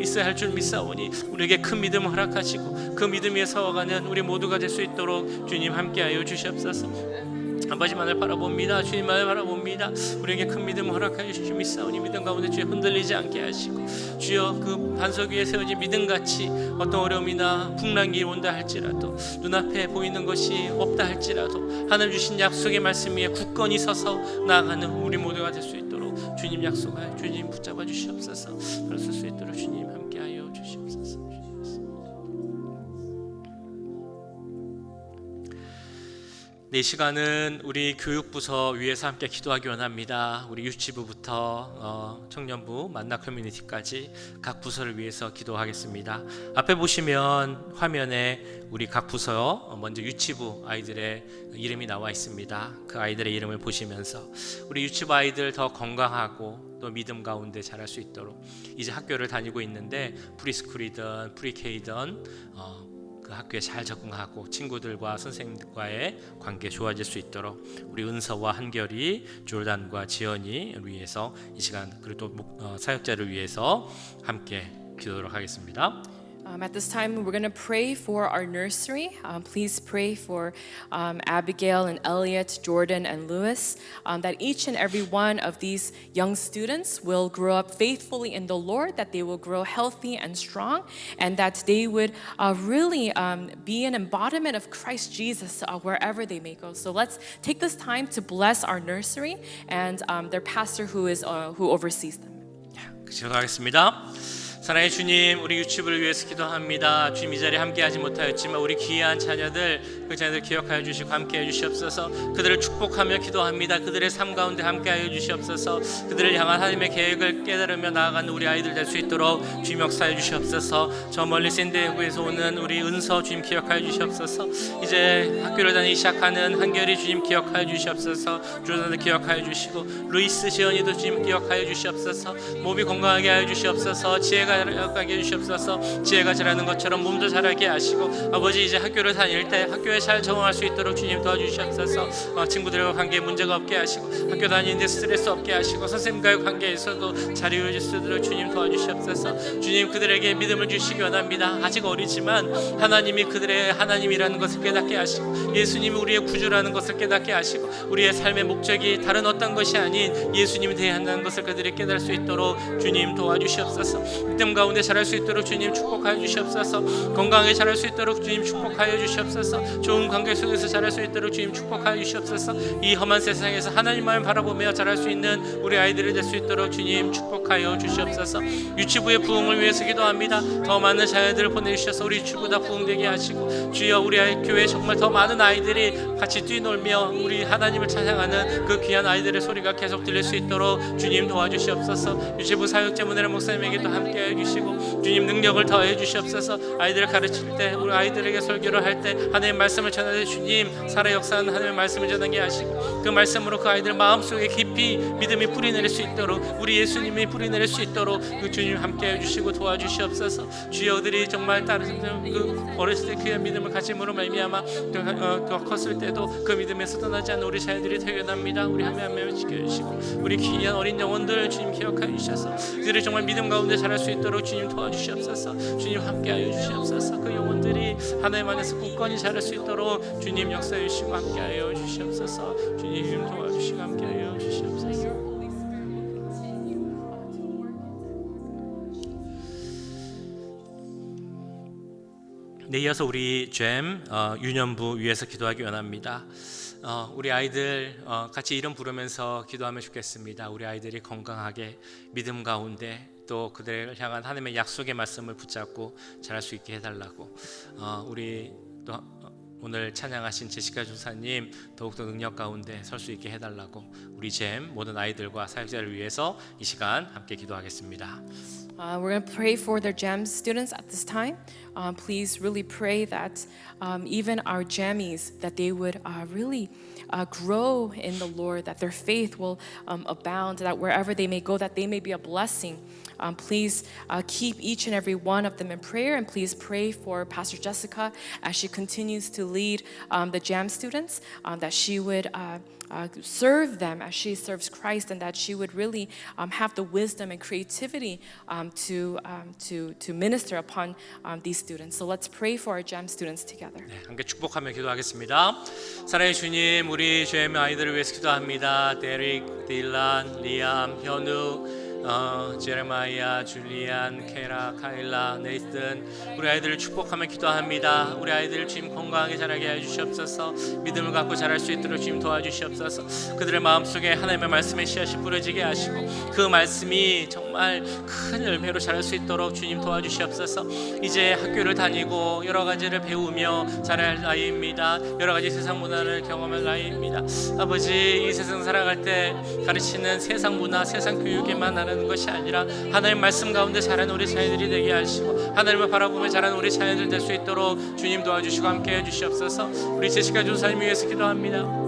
있어야 할 줄 믿사오니 우리에게 큰 믿음을 허락하시고 그 믿음 위에 서어가는 우리 모두가 될 수 있도록 주님 함께하여 주시옵소서. 아버지만을 바라봅니다. 주님만을 바라봅니다. 우리에게 큰 믿음 허락하여 주시고 믿사오니 믿음 가운데 주여 흔들리지 않게 하시고 주여 그 반석 위에 세워진 믿음같이 어떤 어려움이나 풍랑이 온다 할지라도 눈앞에 보이는 것이 없다 할지라도 하나님 주신 약속의 말씀 위에 굳건히 서서 나아가는 우리 모두가 될 수 있도록 주님 약속하여 주님 붙잡아 주시옵소서. 그럴 수 있도록 주님 함께하여 주시옵소서. 이 시간은 우리 교육부서 위에서 함께 기도하기 원합니다. 우리 유치부부터 청년부, 만나 커뮤니티까지 각 부서를 위해서 기도하겠습니다. 앞에 보시면 화면에 우리 각 부서 먼저 유치부 아이들의 이름이 나와 있습니다. 그 아이들의 이름을 보시면서 우리 유치부 아이들 더 건강하고 또 믿음 가운데 자랄 수 있도록 이제 학교를 다니고 있는데 프리스쿨이든 프리케이든 그 학교에 잘 적응하고 친구들과 선생님과의 관계 좋아질 수 있도록 우리 은서와 한결이, 조단과 지연이 위해서 이 시간 그리고 또 사역자를 위해서 함께 기도하도록 하겠습니다. At this time, we're going to pray for our nursery. Please pray for Abigail and Elliot, Jordan and Lewis, that each and every one of these young students will grow up faithfully in the Lord, that they will grow healthy and strong, and that they would really be an embodiment of Christ Jesus wherever they may go. So let's take this time to bless our nursery and their pastor who oversees them. 기도하겠습니다. 사랑의 주님, 우리 유치부를 위해서 기도합니다. 주님, 이 자리에 함께하지 못하였지만 우리 귀한 자녀들, 그 자녀들 기억하여 주시고 함께해 주시옵소서. 그들을 축복하며 기도합니다. 그들의 삶 가운데 함께하여 주시옵소서. 그들을 향한 하나님의 계획을 깨달으며 나아가는 우리 아이들 될 수 있도록 주님 역사해 주시옵소서. 저 멀리 샌디에고에서 오는 우리 은서 주님 기억하여 주시옵소서. 이제 학교를 다니기 시작하는 한결이 주님 기억하여 주시옵소서. 조단을 기억하여 주시고 루이스, 지연이도 주님 기억하여 주시옵소서. 몸이 건강하게 하여 주시옵소서. 지혜가 가게 해주시옵소서. 지혜가 자라는 것처럼 몸도 자라게 하시고 아버지 이제 학교를 다닐 때 학교에 잘 적응할 수 있도록 주님 도와주시옵소서. 친구들과 관계에 문제가 없게 하시고 학교 다니는데 스트레스 없게 하시고 선생님과의 관계에서도 잘 이루어질 수 있도록 주님 도와주시옵소서. 주님 그들에게 믿음을 주시기 원합니다. 아직 어리지만 하나님이 그들의 하나님이라는 것을 깨닫게 하시고 예수님이 우리의 구주라는 것을 깨닫게 하시고 우리의 삶의 목적이 다른 어떤 것이 아닌 예수님이 되어야 한다는 것을 그들이 깨달을 수 있도록 주님 도와주시옵소서. 믿음 가운데 자랄 수 있도록 주님 축복하여 주시옵소서. 건강하게 자랄 수 있도록 주님 축복하여 주시옵소서. 좋은 관계 속에서 자랄 수 있도록 주님 축복하여 주시옵소서. 이 험한 세상에서 하나님만 바라보며 자랄 수 있는 우리 아이들이 될 수 있도록 주님 축복하여 주시옵소서. 유치부의 부흥을 위해서 기도합니다. 더 많은 자녀들을 보내주셔서 우리 유치부 다 부흥되게 하시고 주여 우리 교회에 정말 더 많은 아이들이 같이 뛰놀며 우리 하나님을 찬양하는 그 귀한 아이들의 소리가 계속 들릴 수 있도록 주님 도와주시옵소서. 유치부 사역자 문혜란 목사님에게도 함께 해주시고 주님 능력을 더해 주시옵소서. 아이들을 가르칠 때 우리 아이들에게 설교를 할 때 하나님의 말씀을 전하되 주님 살아 역사하는 하나님의 말씀을 전하게 하시고 그 말씀으로 그 아이들 마음속에 깊이 믿음이 뿌리내릴 수 있도록 우리 예수님이 뿌리내릴 수 있도록 그 주님 함께 해주시고 도와주시옵소서. 주여 그들이 정말 다른 그 어렸을 때 그의 믿음을 가짐으로 말미암아 컸을 때도 그 믿음에서 떠나지 않는 우리 자녀들이 되게 원합니다. 우리 한 명 한 명 지켜주시고 우리 귀한 어린 영혼들 주님 기억하여 주셔서 그들이 정말 믿음 가운데 자랄 수 있도록 주님 도와주시옵소서. 주님 함께하여 주시옵소서. 그 영혼들이 하나님 안에서 굳건히 자랄 수 있도록 주님 역사해 주시고 함께하여 주시옵소서. 주님 도와주시고 함께하여 주시옵소서. 네, 이어서 우리 잼 유년부 위해서 기도하기 원합니다. 우리 아이들 같이 이름 부르면서 기도하면 좋겠습니다. 우리 아이들이 건강하게 믿음 가운데 또 그들을 향한 하나님의 약속의 말씀을 붙잡고 자랄 수 있게 해달라고 우리 또 오늘 찬양하신 제시카 조사님 더욱더 능력 가운데 설 수 있게 해달라고 우리 잼 모든 아이들과 사역자를 위해서 이 시간 함께 기도하겠습니다. We're going to pray for their GEMS students at this time. Please really pray that even our jammies, that they would really grow in the Lord, that their faith will abound, that wherever they may go, that they may be a blessing. Please keep each and every one of them in prayer, and please pray for Pastor Jessica as she continues to lead the GEM students, that she would serve them as she serves Christ, and that she would really have the wisdom and creativity to minister upon these students. So let's pray for our GEM students together. 네, 함께 축복하며 기도하겠습니다. 사랑의 주님, 우리 GEM 아이들을 위해서 기도합니다. 데릭, 딜란, 리암, 현우, 제레마이아, 줄리안, 케라, 카일라, 네이슨, 우리 아이들을 축복하며 기도합니다. 우리 아이들을 주님 건강하게 자라게 해주시옵소서. 믿음을 갖고 자랄 수 있도록 주님 도와주시옵소서. 그들의 마음속에 하나님의 말씀의 씨앗이 뿌려지게 하시고 그 말씀이 정말 큰 열매로 자랄 수 있도록 주님 도와주시옵소서. 이제 학교를 다니고 여러 가지를 배우며 자랄 나이입니다. 여러 가지 세상 문화를 경험할 나이입니다. 아버지, 이 세상 살아갈 때 가르치는 세상 문화, 세상 교육에만 하는 것이 아니라 하나님 말씀 가운데 자라는 우리 자녀들이 되게 하시고 하나님을 바라보며 자라는 우리 자녀들 될 수 있도록 주님 도와주시고 함께 해주시옵소서. 우리 제시카 전사님 위해서 기도합니다.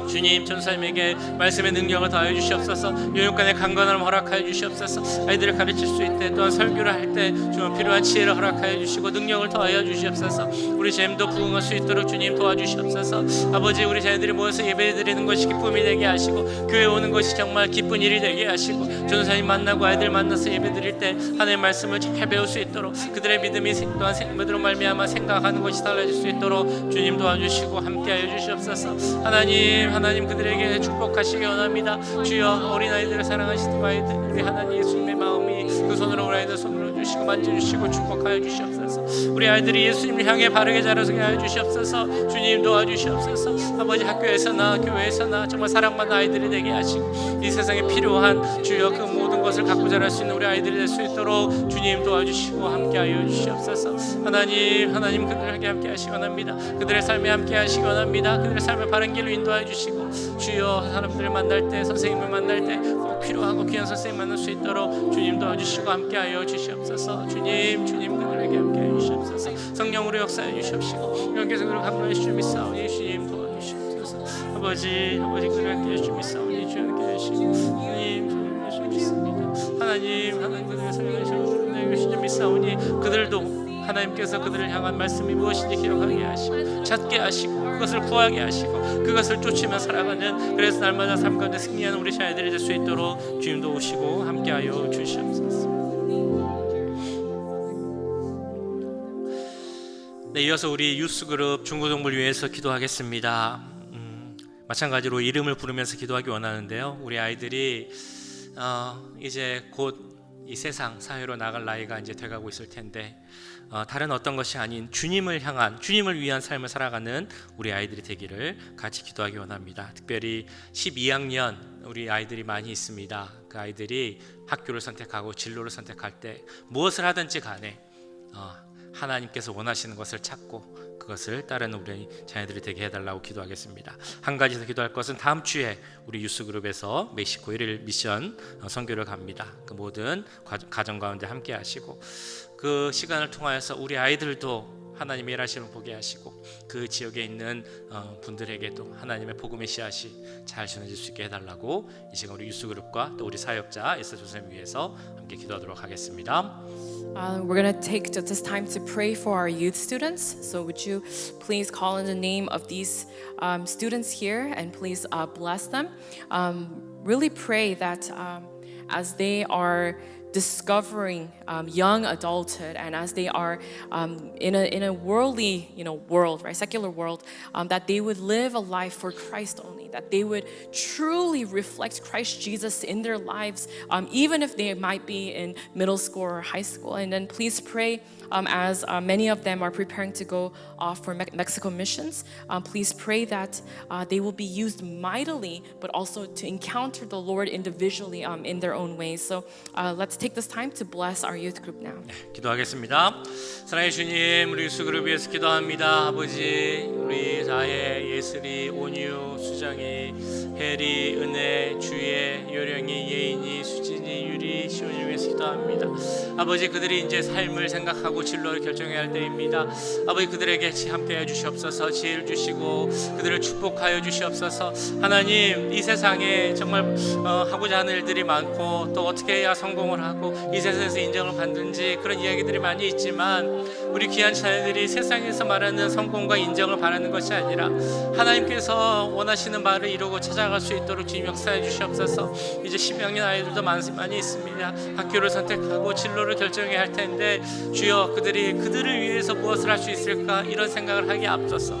주님, 전사님에게 말씀의 능력을 더하여 주시옵소서. 교육간의 강건함을 허락하여 주시옵소서. 아이들을 가르칠 수 있때 또한 설교를 할 때 주님 필요한 지혜를 허락하여 주시고 능력을 더하여 주시옵소서. 우리 잼도 부응할 수 있도록 주님 도와주시옵소서. 아버지, 우리 자녀들이 모여서 예배드리는 것이 기쁨이 되게 하시고 교회 오는 것이 정말 기쁜 일이 되게 하시고 전사님 만나고 아이들 만나서 예배드릴 때 하나님의 말씀을 잘 배울 수 있도록 그들의 믿음이 또한 생명으로 말미암아 생각하는 것이 달라질 수 있도록 주님 도와주시고 함께하여 주시옵소서. 하나님 그들에게 축복하시기 원합니다. 주여, 어린아이들을 사랑하시는 아이들, 우리 하나님 예수님의 마음이 그 손으로 우리 아이들 손으로 주시고 만져주시고 축복하여 주시옵소서. 우리 아이들이 예수님을 향해 바르게 자라게 하여 주시옵소서. 주님 도와주시옵소서. 아버지, 학교에서나 교회에서나 정말 사랑받는 아이들이 되게 하시고 이 세상에 필요한 주여 그 모든 것을 갖고 자랄 수 있는 우리 아이들이 될 수 있도록 주님 도와주시고 함께하여 주시옵소서. 하나님 그들에게 함께하시기 원합니다. 그들의 삶에 함께하시기 원합니다. 그들의 삶을 바른 길로 인도하여 주시고 주여, 사람들을 만날 때, 선생님을 만날 때 꼭 필요하고 귀한 선생님 만날 수 있도록 주님 도와주시고 함께하여 주시옵소서. 주님 그들에게 함께하여 주시옵소서. 성령으로 역사해 주시옵시고 영께서 그를 감동해 주시옵소서. 주님 도와주시옵소서. 아버지 그를 함께해 주시옵소서. 주님 함께해 주시고 주님 믿습니다. 하나님 그들을 사랑해 주시옵소서. 그들도 하나님께서 그들을 향한 말씀이 무엇인지 기억하게 하시고 찾게 하시고 그것을 구하게 하시고 그것을 쫓으며 살아가는, 그래서 날마다 삶 가운데 승리하는 우리 자녀들이 될 수 있도록 주님도 오시고 함께하여 주시옵소서. 네, 이어서 우리 유스그룹 중고등부를 위해서 기도하겠습니다. 마찬가지로 이름을 부르면서 기도하기 원하는데요. 우리 아이들이 이제 곧 이 세상 사회로 나갈 나이가 이제 돼가고 있을 텐데 다른 어떤 것이 아닌 주님을 향한, 주님을 위한 삶을 살아가는 우리 아이들이 되기를 같이 기도하기 원합니다. 특별히 12학년 우리 아이들이 많이 있습니다. 그 아이들이 학교를 선택하고 진로를 선택할 때 무엇을 하든지 간에 하나님께서 원하시는 것을 찾고 그것을 따르는 우리 자녀들이 되게 해달라고 기도하겠습니다. 한 가지 더 기도할 것은 다음 주에 우리 유스그룹에서 멕시코 1일 미션 선교를 갑니다. 그 모든 가정 가운데 함께 하시고 그 시간을 통하여서 우리 아이들도 하나님의 일하심을 보게 하시고 그 지역에 있는 분들에게도 하나님의 복음의 씨앗이 잘 전해질 수 있게 해달라고 이 시간 우리 유스그룹과 또 우리 사역자 에스더 조쌤을 위해서 함께 기도하도록 하겠습니다. We're going to take this time to pray for our youth students. So would you please call in the name of these students here and please bless them. Really pray that as they are discovering young adulthood and as they are in a worldly world, right, secular world, that they would live a life for Christ only, that they would truly reflect Christ Jesus in their lives, even if they might be in middle school or high school. And then please pray as many of them are preparing to go off for Mexico missions. Please pray that they will be used mightily, but also to encounter the Lord individually in their own ways. So let's take this time to bless our youth group now. 기도하겠습니다. 사랑의 주님, 우리 유스그룹 위해서 기도합니다. 아버지, 우리 자예, 예슬이, 온유, 수정이, 혜리, 은혜, 주예, 요령이, 예인이, 수진이, 유리, 시온이 위해서 기도합니다. 아버지 그들이 이제 삶을 생각하고 진로를 결정해야 할 때입니다. 아버지 그들에게 함께해 주시옵소서. 지혜를 주시고 그들을 축복하여 주시옵소서. 하나님 이 세상에 정말 하고자 하는 일들이 많고 또 어떻게 해야 성공을 하고 이 세상에서 인정을 받는지 그런 이야기들이 많이 있지만 우리 귀한 자녀들이 세상에서 말하는 성공과 인정을 바라는 것이 아니라 하나님께서 원하시는 바를 이루고 찾아갈 수 있도록 주님 역사해 주시옵소서. 이제 10학년 아이들도 많이 있습니다. 학교를 선택하고 진로를 결정해야 할 텐데 주여 그들을 위해서 무엇을 할 수 있을까 이런 생각을 하기에 앞서서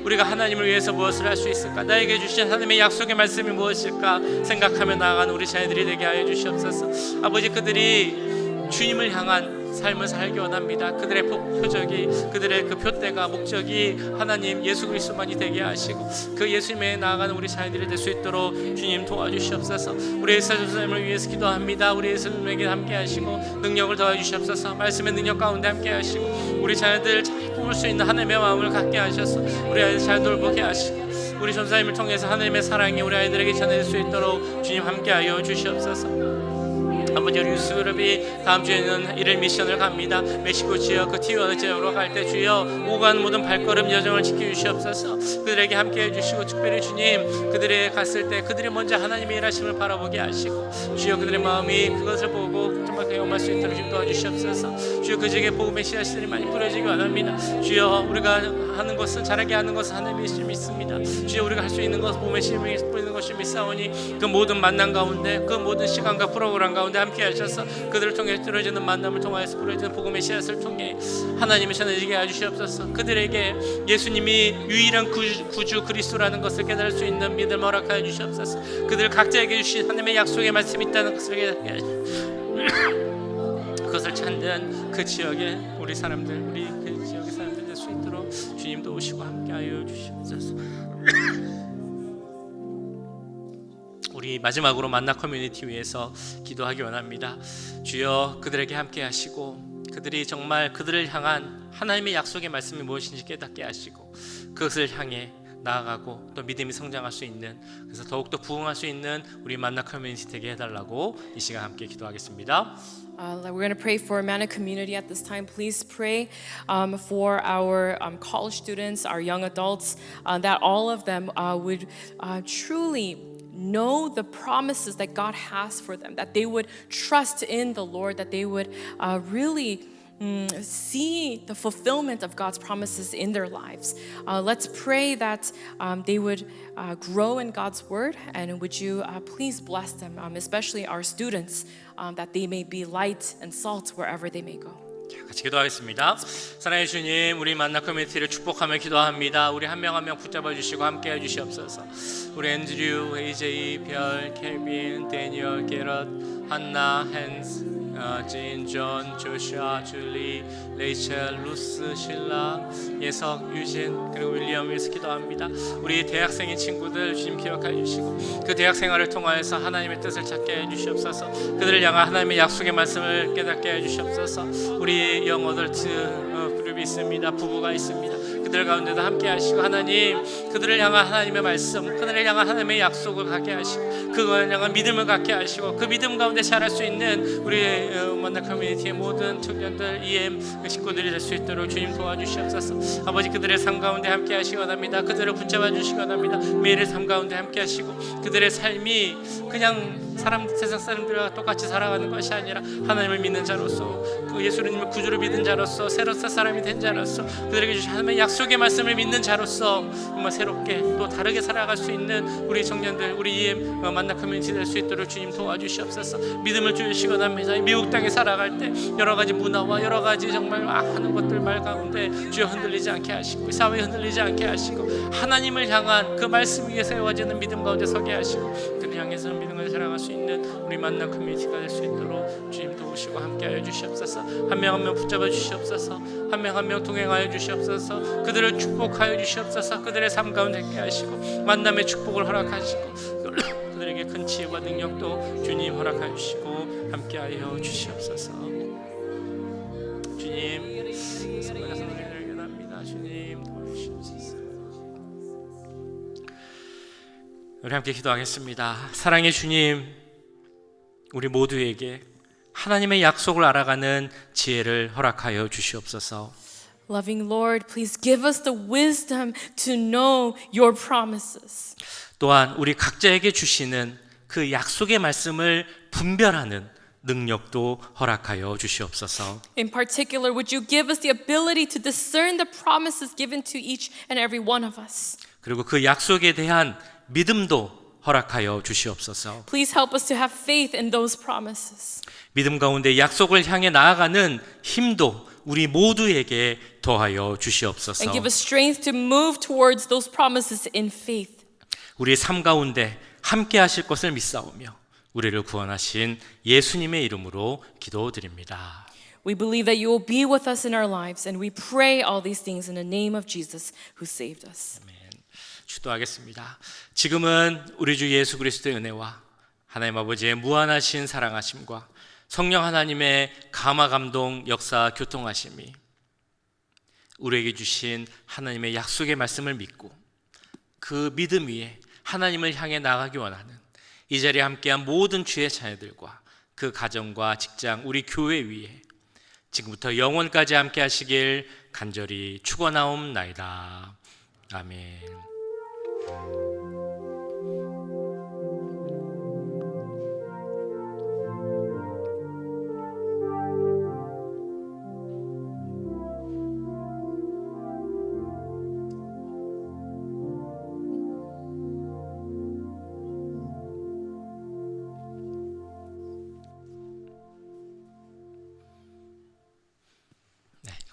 우리가 하나님을 위해서 무엇을 할 수 있을까, 나에게 주신 하나님의 약속의 말씀이 무엇일까 생각하며 나아가는 우리 자녀들이 되게 하여 주시옵소서. 아버지 그들이 주님을 향한 삶을 살기 원합니다. 그들의 표적이 그들의 그 표대가 목적이 하나님 예수 그리스도만이 되게 하시고 그 예수님에 나아가는 우리 자녀들이 될 수 있도록 주님 도와주시옵소서. 우리 예수님을 위해서 기도합니다. 우리 예수님에게 함께 하시고 능력을 더해 주시옵소서. 말씀의 능력 가운데 함께 하시고 우리 자녀들 잘 뽑을 수 있는 하나님의 마음을 갖게 하셔서 우리 아이들 잘 돌보게 하시고 우리 전사님을 통해서 하나님의 사랑이 우리 아이들에게 전해질 수 있도록 주님 함께하여 주시옵소서. 아버지 우리 유스그룹이 다음 주에는 일일 미션을 갑니다. 멕시코 지역 그 티juana 지역으로 갈 때 주여 오가는 모든 발걸음 여정을 지켜주시옵소서. 그들에게 함께해 주시고 특별히 주님 그들이 갔을 때 그들이 먼저 하나님의 일하심을 바라보게 하시고 주여 그들의 마음이 그것을 보고 정말 경험할 수 있도록 좀 도와주시옵소서. 주여 그 지역에 복음의 씨앗들이 많이 뿌려지기 원합니다. 주여 우리가 하는 것은 잘하게 하는 것은 하나님의 힘이 믿습니다. 주여 우리가 할 수 있는 것은 복음의 씨앗을 뿌리는 것이 믿사오니 그 모든 만남 가운데 그 모든 시간과 프로그램 가운데 함께 하셔서 그들을 통해 들어지는 만남을 통하여서 부러지는 복음의 씨앗을 통해 하나님의 전해지게 해주시옵소서. 그들에게 예수님이 유일한 구주 그리스도라는 것을 깨달을 수 있는 믿음을 허락하여 주시옵소서. 그들 각자에게 주신 하나님의 약속의 말씀이 있다는 것을 깨닫게 하시옵소서. 그것을 찾는 그 지역의 우리 사람들, 우리 그 지역의 사람들 될 수 있도록 주님도 오시고 함께하여 주시옵소서. 우리 마지막으로 만나 커뮤니티 위해서 기도하기 원합니다. 주여 그들에게 함께 하시고 그들이 정말 그들을 향한 하나님의 약속의 말씀이 무엇인지 깨닫게 하시고 그것을 향해 나아가고 또 믿음이 성장할 수 있는, 그래서 더욱더 부흥할 수 있는 우리 만나 커뮤니티 되게 해달라고 이 시간 함께 기도하겠습니다. We're going to pray for Manna community at this time. Please pray for our college students, our young adults, that all of them would truly know the promises that God has for them, that they would trust in the Lord, that they would really see the fulfillment of God's promises in their lives. Let's pray that they would grow in God's word, and would you please bless them, especially our students, that they may be light and salt wherever they may go. 같이 기도하겠습니다. 사랑해 주님, 우리 만나 커뮤니티를 축복하며 기도합니다. 우리 한 명 한 명 붙잡아 주시고 함께 해 주시옵소서. 우리 앤드류, 에이제이, 별, 켈빈, 데니얼, 게럿, 한나, 헨스, 진, 존, 조슈아, 줄리, 레이첼, 루스, 실라, 예석, 유진, 그리고 윌리엄 위해서 기도합니다. 우리 대학생인 친구들 주님 기억해 주시고 그 대학 생활을 통하여서 하나님의 뜻을 찾게 해 주시옵소서. 그들을 향한 하나님의 약속의 말씀을 깨닫게 해 주시옵소서. 우리 영 어덜트 그룹이 있습니다. 부부가 있습니다. 그들 가운데도 함께 하시고 하나님 그들을 향한 하나님의 말씀, 그들을 향한 하나님의 약속을 갖게 하시고 그걸 향한 믿음을 갖게 하시고 그 믿음 가운데 자랄 수 있는 우리 만나 커뮤니티의 모든 청년들, EM 식구들이 될 수 있도록 주님 도와주시옵소서. 아버지 그들의 삶 가운데 함께 하시기 원합니다. 그들을 붙잡아 주시기 원합니다. 매일의 삶 가운데 함께 하시고 그들의 삶이 그냥 세상 사람들과 똑같이 살아가는 것이 아니라 하나님을 믿는 자로서, 그 예수님을 구주로 믿는 자로서, 새로 산 사람이 된 자로서, 그들에게 주신 하나님의 약속의 말씀을 믿는 자로서 정말 새롭게 또 다르게 살아갈 수 있는 우리 청년들, 우리 EM 만나 커뮤니티 될 수 있도록 주님 도와주시옵소서. 믿음을 주시기 원합니다. 미국 땅에 살아갈 때 여러 가지 문화와 여러 가지 정말 악하는 것들 말 가운데 주여 흔들리지 않게 하시고 사회에 흔들리지 않게 하시고 하나님을 향한 그 말씀 위에 세워지는 믿음 가운데 서게 하시고 그를 향해서 믿음을 살아갈 수 있는 우리 만나 커뮤니티가 될 수 있도록 주님 도우시고 함께하여 주시옵소서. 한 명 한 명 붙잡아 주시옵소서. 한 명 한 명 동행하여 주시옵소서. 그들을 축복하여 주시옵소서. 그들의 삶 가운데 함께 하시고 만남의 축복을 허락하시고 그들에게 큰 지혜와 능력도 주님 허락하여 주시고 함께하여 주시옵소서. 주님 성령께서 우리를 연합니다. 주님 도와주시옵소서. 우리 함께 기도하겠습니다. 사랑의 주님, 우리 모두에게 하나님의 약속을 알아가는 지혜를 허락하여 주시옵소서. Loving Lord, please give us the wisdom to know your promises. 또한 우리 각자에게 주시는 그 약속의 말씀을 분별하는 능력도 허락하여 주시옵소서. In particular, would you give us the ability to discern the promises given to each and every one of us? 그리고 그 약속에 대한 믿음도 허락하여 주시옵소서. Please help us to have faith in those promises. 믿음 가운데 약속을 향해 나아가는 힘도 우리 모두에게 더하여 주시옵소서. And give us strength to move towards those promises in faith. 우리의 삶 가운데 함께 하실 것을 믿사오며 우리를 구원하신 예수님의 이름으로 기도드립니다. We believe that you will be with us in our lives, and we pray all these things in the name of Jesus who saved us. 아멘. 기도하겠습니다. 지금은 우리 주 예수 그리스도의 은혜와 하나님 아버지의 무한하신 사랑하심과 성령 하나님의 감화 감동 역사 교통하심이 우리에게 주신 하나님의 약속의 말씀을 믿고 그 믿음 위에 하나님을 향해 나가기 원하는 이 자리에 함께한 모든 주의 자녀들과 그 가정과 직장 우리 교회 위에 지금부터 영원까지 함께 하시길 간절히 축원하옵나이다. 아멘.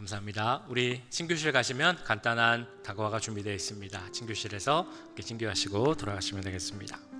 감사합니다. 우리 친교실 가시면 간단한 다과가 준비되어 있습니다. 친교실에서 친교하시고 돌아가시면 되겠습니다.